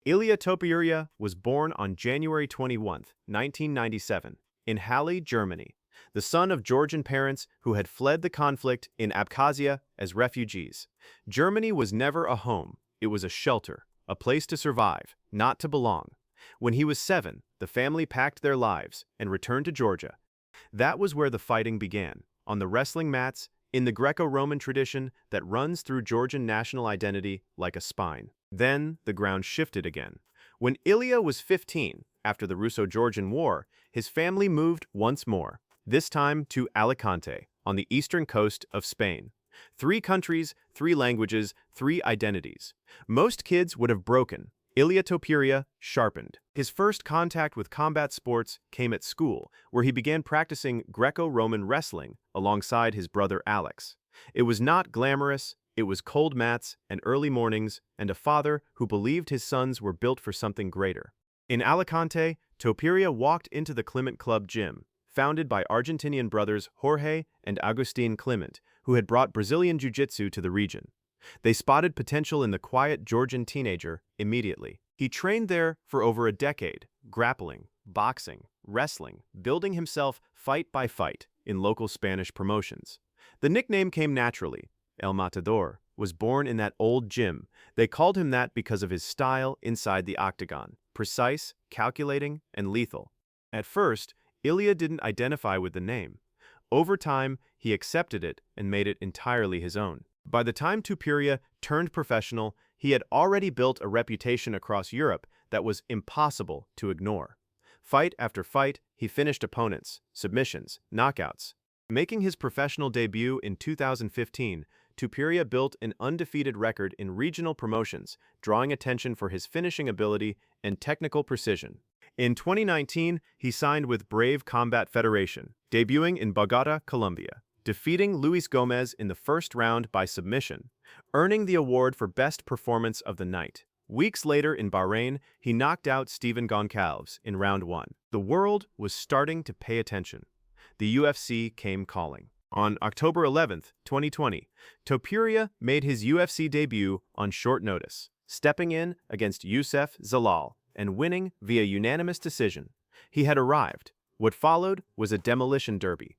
Ilia Topuria was born on January 21, 1997, in Halle, Germany, the son of Georgian parents who had fled the conflict in Abkhazia as refugees. Germany was never a home, it was a shelter, a place to survive, not to belong. When he was 7, the family packed their lives and returned to Georgia. That was where the fighting began, on the wrestling mats, in the Greco-Roman tradition that runs through Georgian national identity like a spine. Then the ground shifted again. When Ilia was 15, after the Russo-Georgian War, his family moved once more, this time to Alicante, on the eastern coast of Spain. 3 countries, 3 languages, 3 identities. Most kids would have broken. Ilia Topuria sharpened. His first contact with combat sports came at school, where he began practicing Greco-Roman wrestling alongside his brother Alex. It was not glamorous, it was cold mats and early mornings, and a father who believed his sons were built for something greater. In Alicante, Topuria walked into the Climent Club gym, founded by Argentinian brothers Jorge and Agustin Climent, who had brought Brazilian jiu-jitsu to the region. They spotted potential in the quiet Georgian teenager immediately. He trained there for over a decade, grappling, boxing, wrestling, building himself fight by fight in local Spanish promotions. The nickname came naturally. El Matador was born in that old gym. They called him that because of his style inside the octagon, precise, calculating, and lethal. At first, Ilia didn't identify with the name. Over time, he accepted it and made it entirely his own. By the time Tuporia turned professional, he had already built a reputation across Europe that was impossible to ignore. Fight after fight, he finished opponents, submissions, knockouts. Making his professional debut in 2015, Tuporia built an undefeated record in regional promotions, drawing attention for his finishing ability and technical precision. In 2019, he signed with Brave Combat Federation, debuting in Bogota, Colombia, defeating Luis Gomez in the first round by submission, earning the award for Best Performance of the Night. Weeks later in Bahrain, he knocked out Stephen Goncalves in round 1. The world was starting to pay attention. The UFC came calling. On October 11, 2020, Topuria made his UFC debut on short notice, stepping in against Youssef Zalal and winning via unanimous decision. He had arrived. What followed was a demolition derby.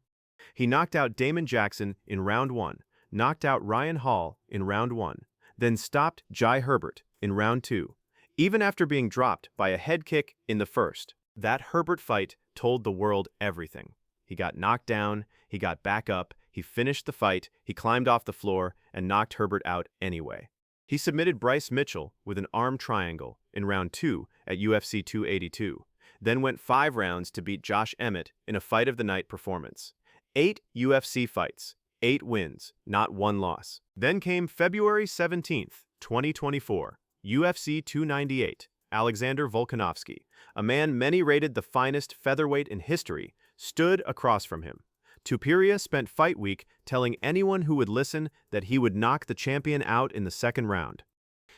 He knocked out Damon Jackson in round 1, knocked out Ryan Hall in round 1, then stopped Jai Herbert in round 2, even after being dropped by a head kick in the first. That Herbert fight told the world everything. He got knocked down, he got back up, he finished the fight, he climbed off the floor, and knocked Herbert out anyway. He submitted Bryce Mitchell with an arm triangle in round 2 at UFC 282, then went 5 rounds to beat Josh Emmett in a fight of the night performance. 8 UFC fights, 8 wins, not 1 loss. Then came February 17, 2024, UFC 298, Alexander Volkanovski, a man many rated the finest featherweight in history, stood across from him. Tuporia spent fight week telling anyone who would listen that he would knock the champion out in the second round.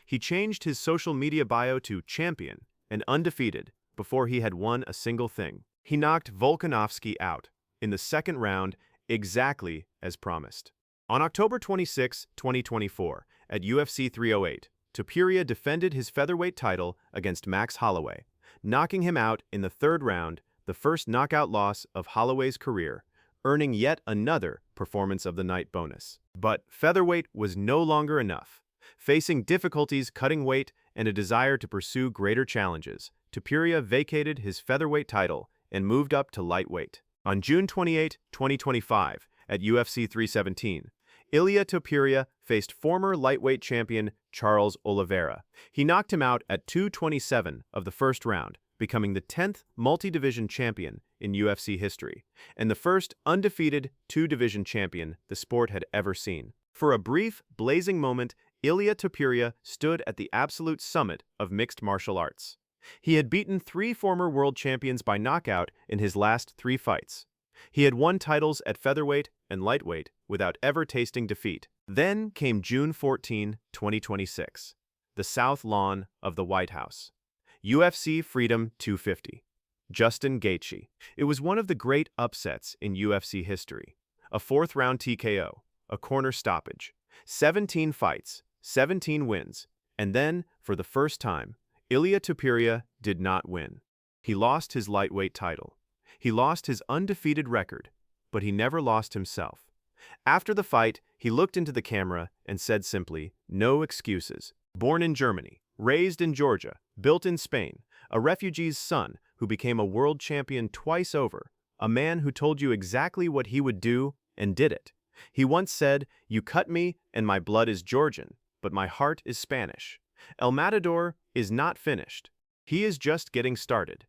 He changed his social media bio to champion and undefeated before he had won a single thing. He knocked Volkanovski out in the second round exactly as promised. On October 26, 2024, at UFC 308, Tuporia defended his featherweight title against Max Holloway, knocking him out in the third round, the first knockout loss of Holloway's career, earning yet another Performance of the Night bonus. But featherweight was no longer enough. Facing difficulties cutting weight and a desire to pursue greater challenges, Tuporia vacated his featherweight title and moved up to lightweight. On June 28, 2025, at UFC 317, Ilia Topuria faced former lightweight champion Charles Oliveira. He knocked him out at 2:27 of the first round, becoming the 10th multi-division champion in UFC history, and the first undefeated 2-division champion the sport had ever seen. For a brief, blazing moment, Ilia Topuria stood at the absolute summit of mixed martial arts. He had beaten 3 former world champions by knockout in his last 3 fights. He had won titles at featherweight and lightweight without ever tasting defeat. Then came June 14, 2026, the South Lawn of the White House. UFC Freedom 250. Justin Gaethje. It was one of the great upsets in UFC history. A 4th-round TKO, a corner stoppage, 17 fights, 17 wins, and then, for the first time, Ilia Topuria did not win. He lost his lightweight title. He lost his undefeated record, but he never lost himself. After the fight, he looked into the camera and said simply, "No excuses." Born in Germany, raised in Georgia, built in Spain, a refugee's son who became a world champion twice over, a man who told you exactly what he would do and did it. He once said, "You cut me and my blood is Georgian, but my heart is Spanish." El Matador is not finished. He is just getting started.